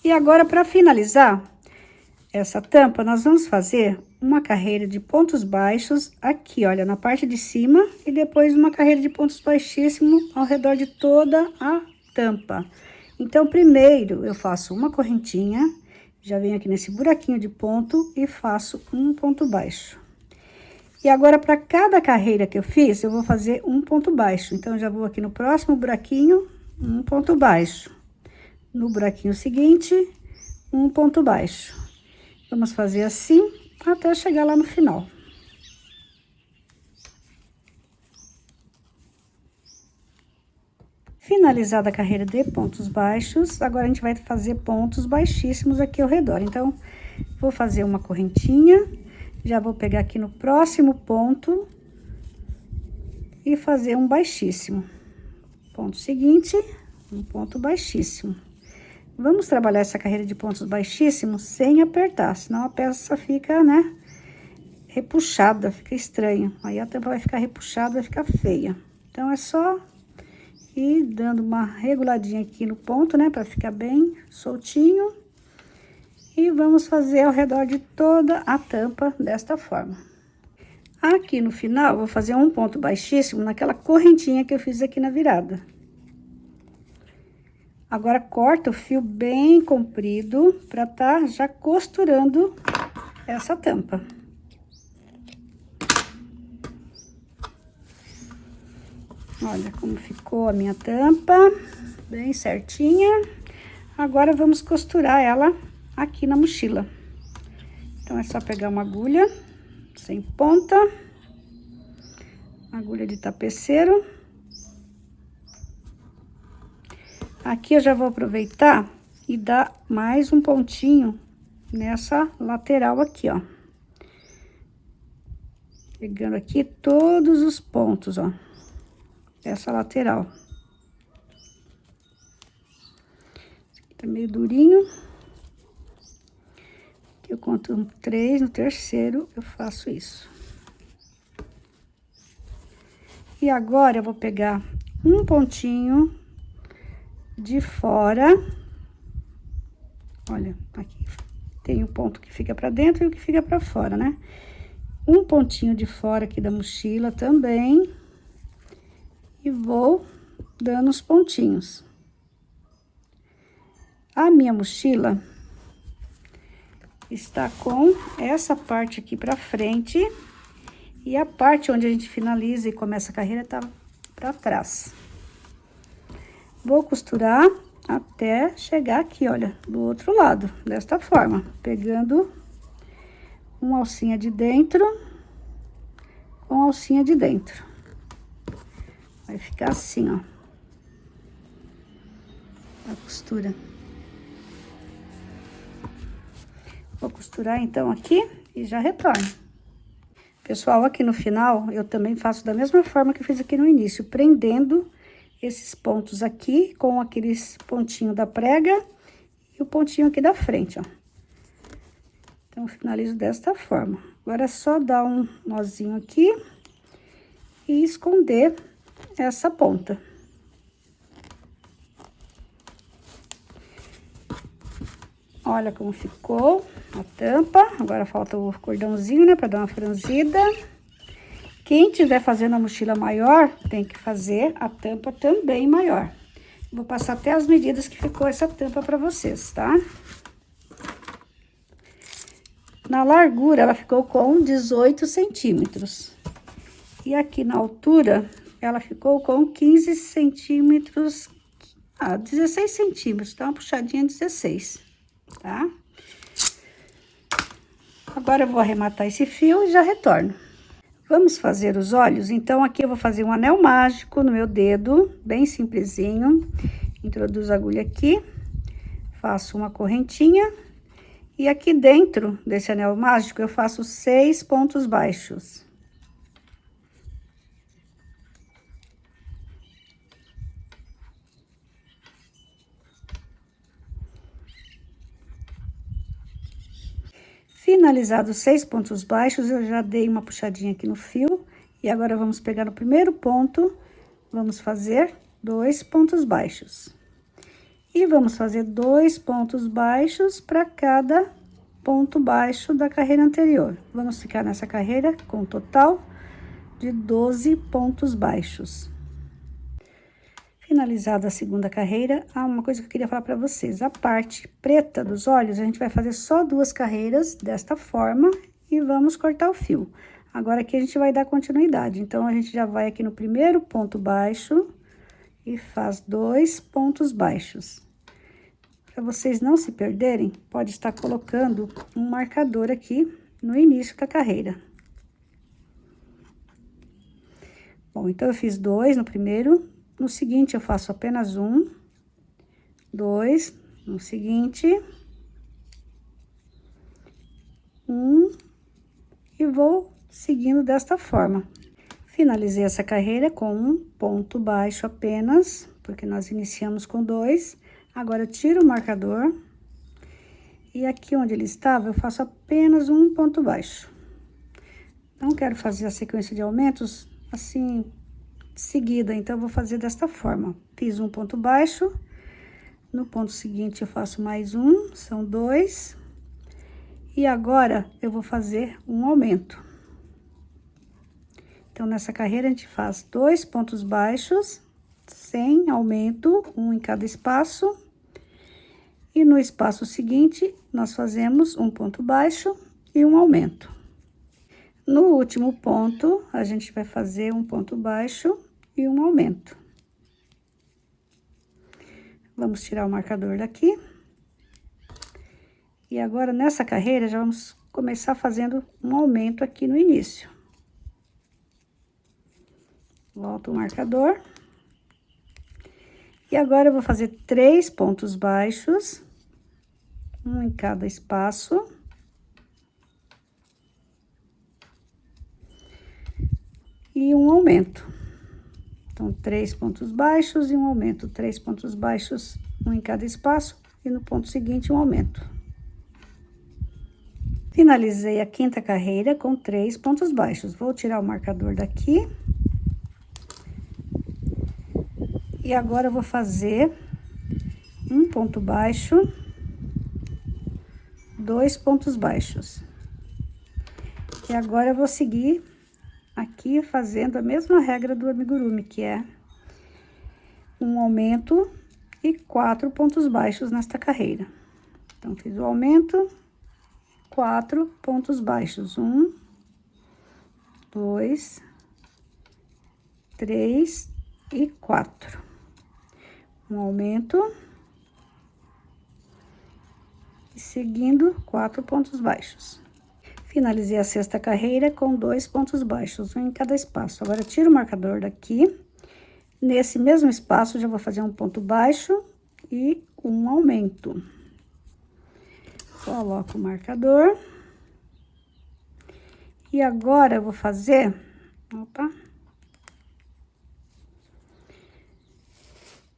E agora, para finalizar essa tampa, nós vamos fazer uma carreira de pontos baixos aqui, olha, na parte de cima, e depois uma carreira de pontos baixíssimos ao redor de toda a tampa. Então, primeiro eu faço uma correntinha, já venho aqui nesse buraquinho de ponto e faço um ponto baixo. E agora, para cada carreira que eu fiz, eu vou fazer um ponto baixo. Então, já vou aqui no próximo buraquinho, um ponto baixo. No buraquinho seguinte, um ponto baixo. Vamos fazer assim até chegar lá no final. Finalizada a carreira de pontos baixos, agora a gente vai fazer pontos baixíssimos aqui ao redor. Então, vou fazer uma correntinha, já vou pegar aqui no próximo ponto e fazer um baixíssimo. Ponto seguinte, um ponto baixíssimo. Vamos trabalhar essa carreira de pontos baixíssimos sem apertar, senão a peça fica, né, repuxada, fica estranho. Aí a tampa vai ficar repuxada, vai ficar feia. Então, é só ir dando uma reguladinha aqui no ponto, né, pra ficar bem soltinho. E vamos fazer ao redor de toda a tampa desta forma. Aqui no final, vou fazer um ponto baixíssimo naquela correntinha que eu fiz aqui na virada. Agora, corta o fio bem comprido pra tá já costurando essa tampa. Olha como ficou a minha tampa, bem certinha. Agora, vamos costurar ela aqui na mochila. Então, é só pegar uma agulha sem ponta, agulha de tapeceiro. Aqui eu já vou aproveitar e dar mais um pontinho nessa lateral aqui, ó. Pegando aqui todos os pontos, ó. Essa lateral. Esse aqui tá meio durinho. Aqui eu conto 3, no terceiro eu faço isso. E agora eu vou pegar um pontinho de fora. Olha, aqui tem o ponto que fica pra dentro e o que fica pra fora, né? Um pontinho de fora aqui da mochila também. E vou dando os pontinhos. A minha mochila está com essa parte aqui pra frente. E a parte onde a gente finaliza e começa a carreira tá pra trás. Vou costurar até chegar aqui, olha, do outro lado, desta forma. Pegando uma alcinha de dentro com alcinha de dentro. Vai ficar assim, ó. A costura. Vou costurar, então, aqui e já retorno. Pessoal, aqui no final, eu também faço da mesma forma que eu fiz aqui no início, prendendo esses pontos aqui com aqueles pontinhos da prega e o pontinho aqui da frente, ó. Então, eu finalizo desta forma. Agora, é só dar um nozinho aqui e esconder essa ponta. Olha como ficou a tampa. Agora falta o cordãozinho, né, pra dar uma franzida. Quem tiver fazendo a mochila maior, tem que fazer a tampa também maior. Vou passar até as medidas que ficou essa tampa pra vocês, tá? Na largura, ela ficou com 18 centímetros. E aqui na altura, ela ficou com 15 centímetros, 16 centímetros, tá? Uma puxadinha 16, tá? Agora, eu vou arrematar esse fio e já retorno. Vamos fazer os olhos? Então, aqui eu vou fazer um anel mágico no meu dedo, bem simplesinho. Introduzo a agulha aqui, faço uma correntinha. E aqui dentro desse anel mágico, eu faço 6 pontos baixos. Finalizados 6 pontos baixos, eu já dei uma puxadinha aqui no fio. E agora, vamos pegar no primeiro ponto, vamos fazer 2 pontos baixos. E vamos fazer 2 pontos baixos para cada ponto baixo da carreira anterior. Vamos ficar nessa carreira com um total de 12 pontos baixos. Finalizada a segunda carreira, uma coisa que eu queria falar para vocês. A parte preta dos olhos, a gente vai fazer só 2 carreiras desta forma e vamos cortar o fio. Agora, aqui a gente vai dar continuidade. Então, a gente já vai aqui no primeiro ponto baixo e faz 2 pontos baixos. Para vocês não se perderem, pode estar colocando um marcador aqui no início da carreira. Bom, então, eu fiz 2 no primeiro. No seguinte, eu faço apenas 1, 2, no seguinte, 1, e vou seguindo desta forma. Finalizei essa carreira com um ponto baixo apenas, porque nós iniciamos com 2. Agora, eu tiro o marcador e aqui onde ele estava, eu faço apenas um ponto baixo. Não quero fazer a sequência de aumentos assim seguida, então eu vou fazer desta forma. Fiz um ponto baixo, no ponto seguinte eu faço mais um, são 2, e agora eu vou fazer um aumento. Então, nessa carreira a gente faz 2 pontos baixos, sem aumento, um em cada espaço, e no espaço seguinte nós fazemos um ponto baixo e um aumento. No último ponto, a gente vai fazer um ponto baixo e um aumento. Vamos tirar o marcador daqui. E agora, nessa carreira, já vamos começar fazendo um aumento aqui no início. Volto o marcador. E agora, eu vou fazer 3 pontos baixos, um em cada espaço. E um aumento. Então, 3 pontos baixos e um aumento. 3 pontos baixos, um em cada espaço, e no ponto seguinte, um aumento. Finalizei a quinta carreira com 3 pontos baixos. Vou tirar o marcador daqui. E agora, eu vou fazer um ponto baixo, 2 pontos baixos. E agora, eu vou seguir aqui fazendo a mesma regra do amigurumi, que é um aumento e 4 pontos baixos nesta carreira. Então, fiz o aumento, 4 pontos baixos, 1, 2, 3 e 4. Um aumento e seguindo 4 pontos baixos. Finalizei a sexta carreira com 2 pontos baixos, um em cada espaço. Agora, tiro o marcador daqui. Nesse mesmo espaço, já vou fazer um ponto baixo e um aumento. Coloco o marcador. E agora eu vou fazer, opa,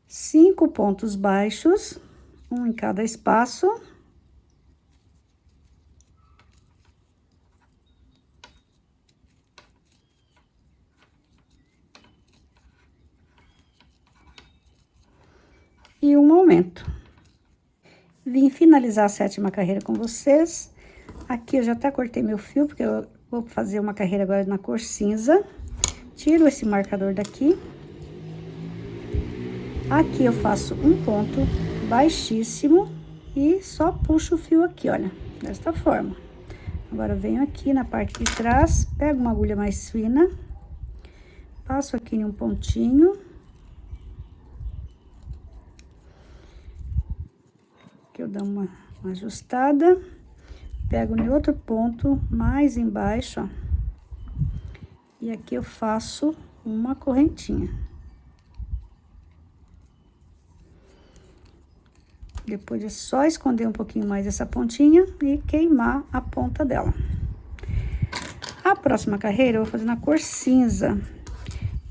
5 pontos baixos, um em cada espaço. E um aumento. Vim finalizar a 7ª carreira com vocês. Aqui eu já até cortei meu fio, porque eu vou fazer uma carreira agora na cor cinza. Tiro esse marcador daqui. Aqui eu faço um ponto baixíssimo e só puxo o fio aqui, olha, desta forma. Agora eu venho aqui na parte de trás, pego uma agulha mais fina, passo aqui em um pontinho. Aqui eu dou uma ajustada, pego em outro ponto mais embaixo, ó, e aqui eu faço uma correntinha. Depois é só esconder um pouquinho mais essa pontinha e queimar a ponta dela. A próxima carreira eu vou fazer na cor cinza.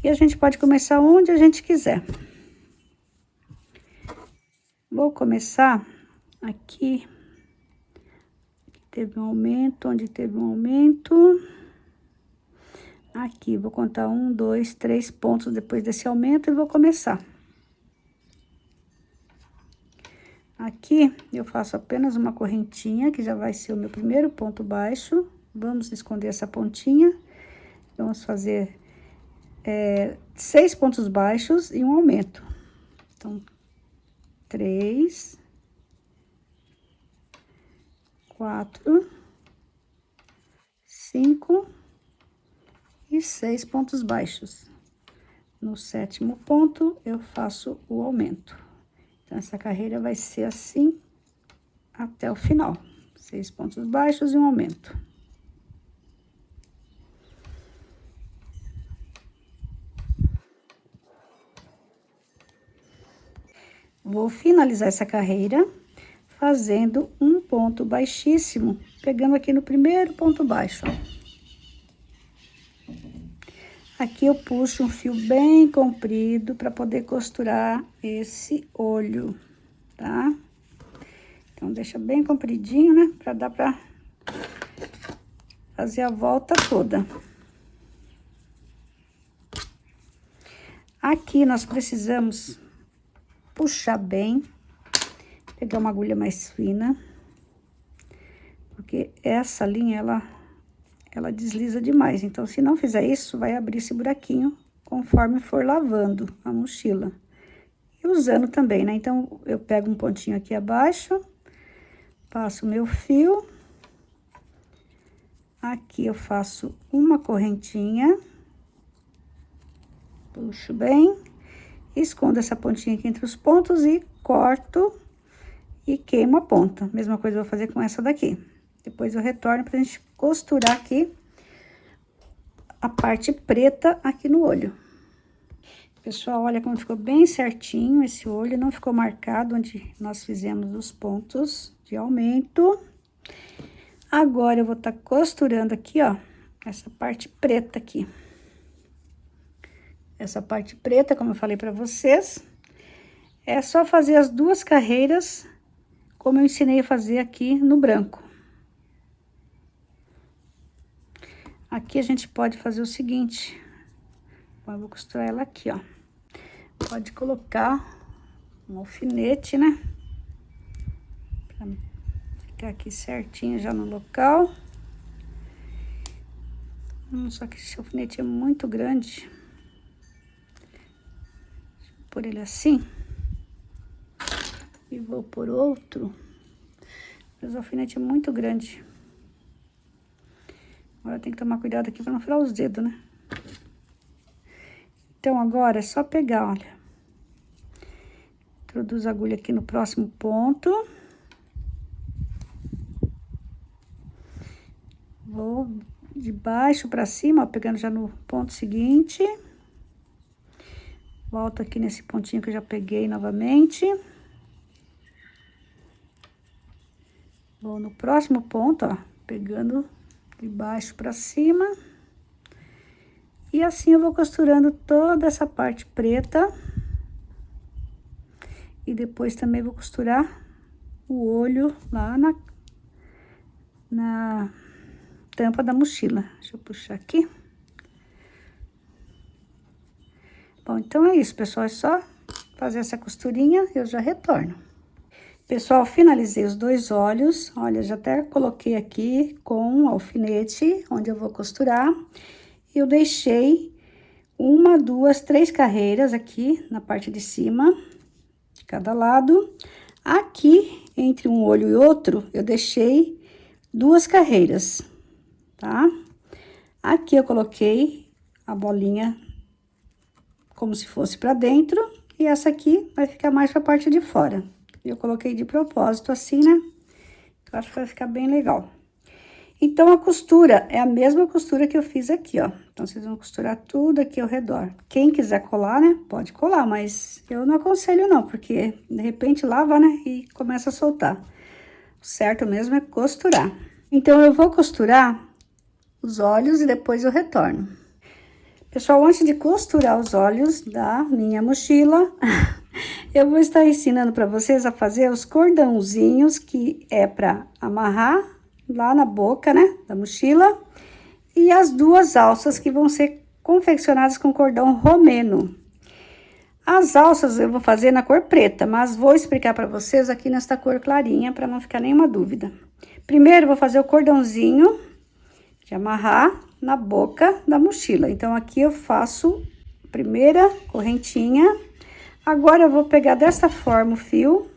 E a gente pode começar onde a gente quiser. Vou começar aqui. Teve um aumento, onde teve um aumento. Aqui, vou contar 1, 2, 3 pontos depois desse aumento e vou começar. Aqui, eu faço apenas uma correntinha, que já vai ser o meu primeiro ponto baixo. Vamos esconder essa pontinha. Vamos fazer 6 pontos baixos e um aumento. Então, 3, 4, 5 e 6 pontos baixos. No 7º ponto, eu faço o aumento. Então, essa carreira vai ser assim até o final. 6 pontos baixos e um aumento. Vou finalizar essa carreira fazendo um ponto baixíssimo, pegando aqui no primeiro ponto baixo, ó. Aqui eu puxo um fio bem comprido para poder costurar esse olho, tá? Então, deixa bem compridinho, né? Para dar para fazer a volta toda. Aqui nós precisamos puxar bem, pegar uma agulha mais fina, porque essa linha, ela desliza demais. Então, se não fizer isso, vai abrir esse buraquinho conforme for lavando a mochila. E usando também, né? Então, eu pego um pontinho aqui abaixo, passo o meu fio. Aqui eu faço uma correntinha. Puxo bem. Escondo essa pontinha aqui entre os pontos e corto e queimo a ponta. Mesma coisa eu vou fazer com essa daqui. Depois eu retorno pra gente costurar aqui a parte preta aqui no olho. Pessoal, olha como ficou bem certinho esse olho, não ficou marcado onde nós fizemos os pontos de aumento. Agora eu vou estar costurando aqui, ó, essa parte preta aqui. Essa parte preta, como eu falei pra vocês, é só fazer as 2 carreiras, como eu ensinei a fazer aqui no branco. Aqui a gente pode fazer o seguinte, eu vou costurar ela aqui, ó. Pode colocar um alfinete, né? Pra ficar aqui certinho já no local. Só que esse alfinete é muito grande. Deixa eu pôr ele assim. E vou por outro. Mas o alfinete é muito grande. Agora tem que tomar cuidado aqui para não furar os dedos, né? Então, agora é só pegar, olha. Introduzo a agulha aqui no próximo ponto. Vou de baixo para cima, ó, pegando já no ponto seguinte. Volto aqui nesse pontinho que eu já peguei novamente. Vou no próximo ponto, ó, pegando de baixo pra cima. E assim eu vou costurando toda essa parte preta. E depois também vou costurar o olho lá na tampa da mochila. Deixa eu puxar aqui. Bom, então é isso, pessoal. É só fazer essa costurinha, eu já retorno. Pessoal, finalizei os dois olhos. Olha, já até coloquei aqui com alfinete, onde eu vou costurar. Eu deixei 1, 2, 3 carreiras aqui na parte de cima, de cada lado. Aqui, entre um olho e outro, eu deixei 2 carreiras, tá? Aqui eu coloquei a bolinha como se fosse pra dentro, e essa aqui vai ficar mais pra parte de fora. Eu coloquei de propósito assim, né? Eu acho que vai ficar bem legal. Então, a costura é a mesma costura que eu fiz aqui, ó. Então, vocês vão costurar tudo aqui ao redor. Quem quiser colar, né? Pode colar, mas eu não aconselho não, porque de repente lava, né? E começa a soltar. O certo mesmo é costurar. Então, eu vou costurar os olhos e depois eu retorno. Pessoal, antes de costurar os olhos da minha mochila, eu vou estar ensinando para vocês a fazer os cordãozinhos, que é para amarrar lá na boca, né, da mochila, e as 2 alças que vão ser confeccionadas com cordão romeno. As alças eu vou fazer na cor preta, mas vou explicar para vocês aqui nesta cor clarinha, para não ficar nenhuma dúvida. Primeiro, eu vou fazer o cordãozinho de amarrar na boca da mochila. Então, aqui eu faço a primeira correntinha. Agora, eu vou pegar dessa forma o fio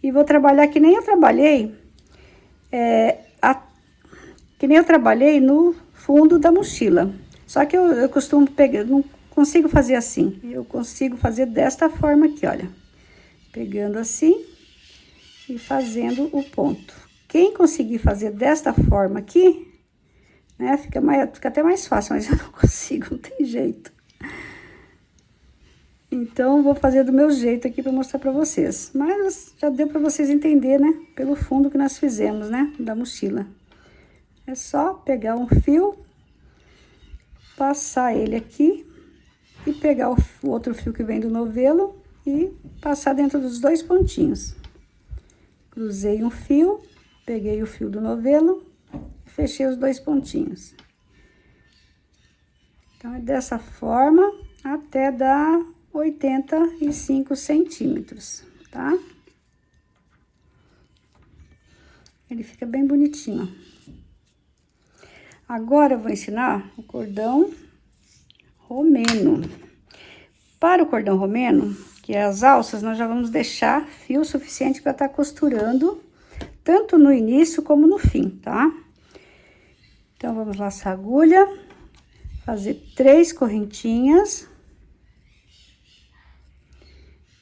e vou trabalhar que nem eu trabalhei, no fundo da mochila. Só que eu costumo pegar, não consigo fazer assim. Eu consigo fazer desta forma aqui, olha. Pegando assim e fazendo o ponto. Quem conseguir fazer desta forma aqui, né, fica até mais fácil, mas eu não consigo, não tem jeito. Então, vou fazer do meu jeito aqui para mostrar para vocês. Mas já deu para vocês entender, né? Pelo fundo que nós fizemos, né? Da mochila. É só pegar um fio, passar ele aqui e pegar o outro fio que vem do novelo e passar dentro dos 2 pontinhos. Cruzei um fio, peguei o fio do novelo e fechei os 2 pontinhos. Então, é dessa forma até dar 85 centímetros, tá? Ele fica bem bonitinho. Agora, eu vou ensinar o cordão romeno. Para o cordão romeno, que é as alças, nós já vamos deixar fio suficiente para estar costurando, tanto no início como no fim, tá? Então, vamos laçar a agulha, fazer 3 correntinhas.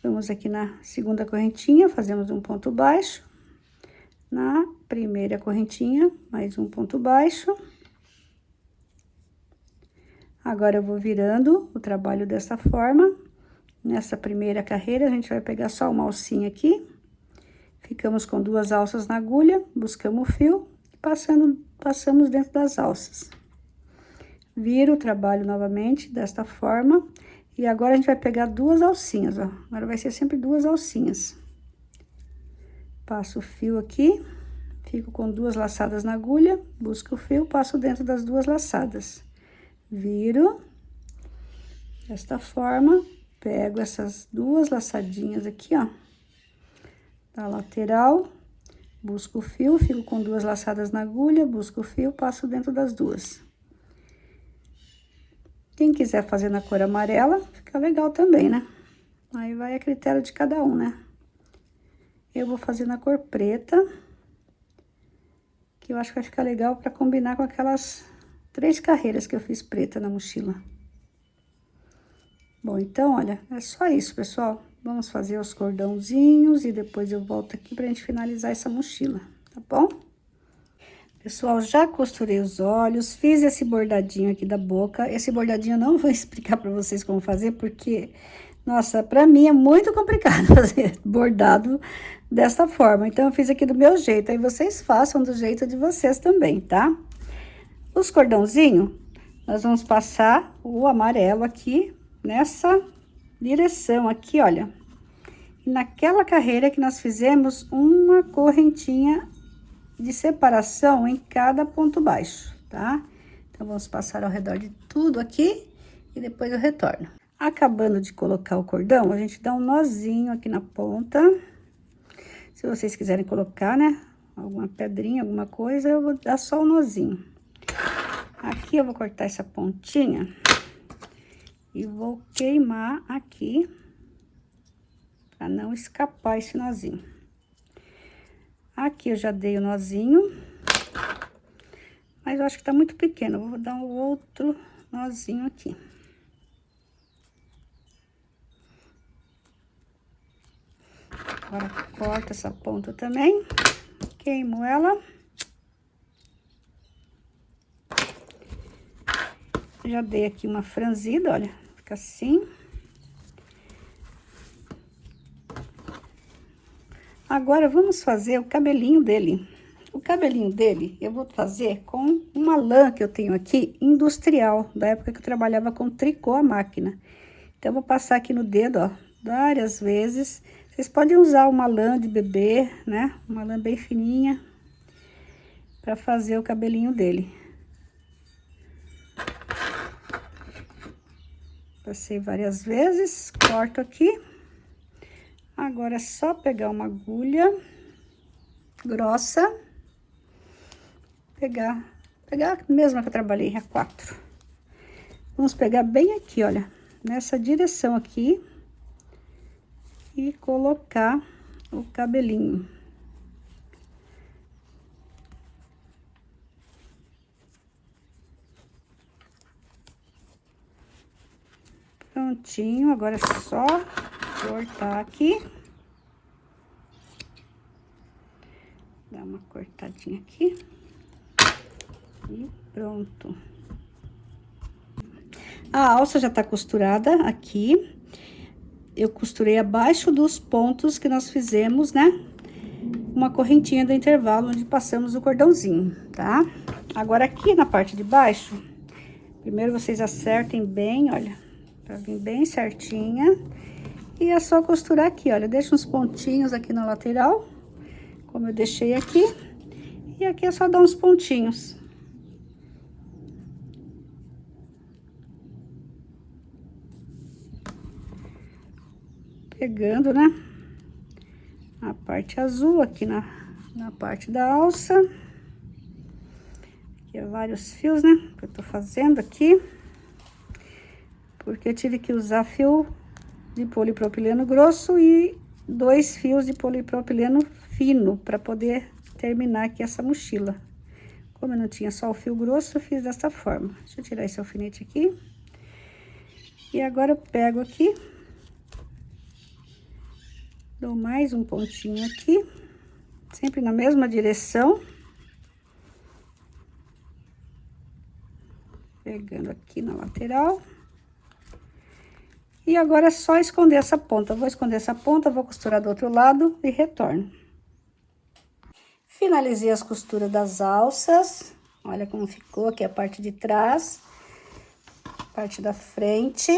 Vamos aqui na segunda correntinha, fazemos um ponto baixo. Na primeira correntinha, mais um ponto baixo. Agora, eu vou virando o trabalho dessa forma. Nessa primeira carreira, a gente vai pegar só uma alcinha aqui. Ficamos com 2 alças na agulha, buscamos o fio e passamos dentro das alças. Viro o trabalho novamente desta forma. E agora, a gente vai pegar 2 alcinhas, ó. Agora, vai ser sempre 2 alcinhas. Passo o fio aqui, fico com 2 laçadas na agulha, busco o fio, passo dentro das 2 laçadas. Viro, desta forma, pego essas 2 laçadinhas aqui, ó, da lateral, busco o fio, fico com 2 laçadas na agulha, busco o fio, passo dentro das 2. Quem quiser fazer na cor amarela, fica legal também, né? Aí vai a critério de cada um, né? Eu vou fazer na cor preta, que eu acho que vai ficar legal para combinar com aquelas 3 carreiras que eu fiz preta na mochila. Bom, então, olha, é só isso, pessoal. Vamos fazer os cordãozinhos e depois eu volto aqui pra gente finalizar essa mochila, tá bom? Pessoal, já costurei os olhos, fiz esse bordadinho aqui da boca. Esse bordadinho eu não vou explicar pra vocês como fazer, porque, nossa, pra mim é muito complicado fazer bordado desta forma. Então, eu fiz aqui do meu jeito, aí vocês façam do jeito de vocês também, tá? Os cordãozinhos, nós vamos passar o amarelo aqui, nessa direção aqui, olha. Naquela carreira que nós fizemos uma correntinha de separação em cada ponto baixo, tá? Então, vamos passar ao redor de tudo aqui e depois eu retorno. Acabando de colocar o cordão, a gente dá um nozinho aqui na ponta. Se vocês quiserem colocar, né, alguma pedrinha, alguma coisa, eu vou dar só um nozinho. Aqui eu vou cortar essa pontinha e vou queimar aqui, pra não escapar esse nozinho. Aqui eu já dei o nozinho, mas eu acho que tá muito pequeno, eu vou dar um outro nozinho aqui. Agora, corta essa ponta também, queimo ela. Já dei aqui uma franzida, olha, fica assim. Agora, vamos fazer o cabelinho dele. O cabelinho dele, eu vou fazer com uma lã que eu tenho aqui, industrial, da época que eu trabalhava com tricô à máquina. Então, eu vou passar aqui no dedo, ó, várias vezes. Vocês podem usar uma lã de bebê, né? Uma lã bem fininha, para fazer o cabelinho dele. Passei várias vezes, corto aqui. Agora, é só pegar uma agulha grossa, pegar a mesma que eu trabalhei, A4. Vamos pegar bem aqui, olha, nessa direção aqui. E colocar o cabelinho. Prontinho, agora é só cortar aqui. Dá uma cortadinha aqui. E pronto. A alça já tá costurada aqui. Eu costurei abaixo dos pontos que nós fizemos, né? Uma correntinha do intervalo onde passamos o cordãozinho, tá? Agora, aqui na parte de baixo, primeiro vocês acertem bem, olha, pra vir bem certinha. E é só costurar aqui, olha, deixa uns pontinhos aqui na lateral, como eu deixei aqui. E aqui é só dar uns pontinhos. Pegando, né, a parte azul aqui na parte da alça. Aqui é vários fios, né, que eu tô fazendo aqui. Porque eu tive que usar fio de polipropileno grosso e 2 fios de polipropileno fino para poder terminar aqui essa mochila. Como eu não tinha só o fio grosso, eu fiz dessa forma. Deixa eu tirar esse alfinete aqui. E agora eu pego aqui. Dou mais um pontinho aqui, sempre na mesma direção. Pegando aqui na lateral. E agora é só esconder essa ponta. Vou esconder essa ponta, vou costurar do outro lado e retorno. Finalizei as costuras das alças. Olha como ficou aqui a parte de trás, parte da frente.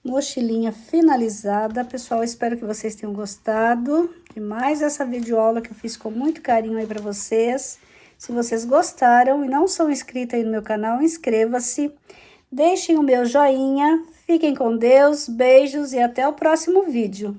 Mochilinha finalizada. Pessoal, espero que vocês tenham gostado de mais essa videoaula que eu fiz com muito carinho aí para vocês. Se vocês gostaram e não são inscritos aí no meu canal, inscreva-se. Deixem o meu joinha. Fiquem com Deus, beijos e até o próximo vídeo.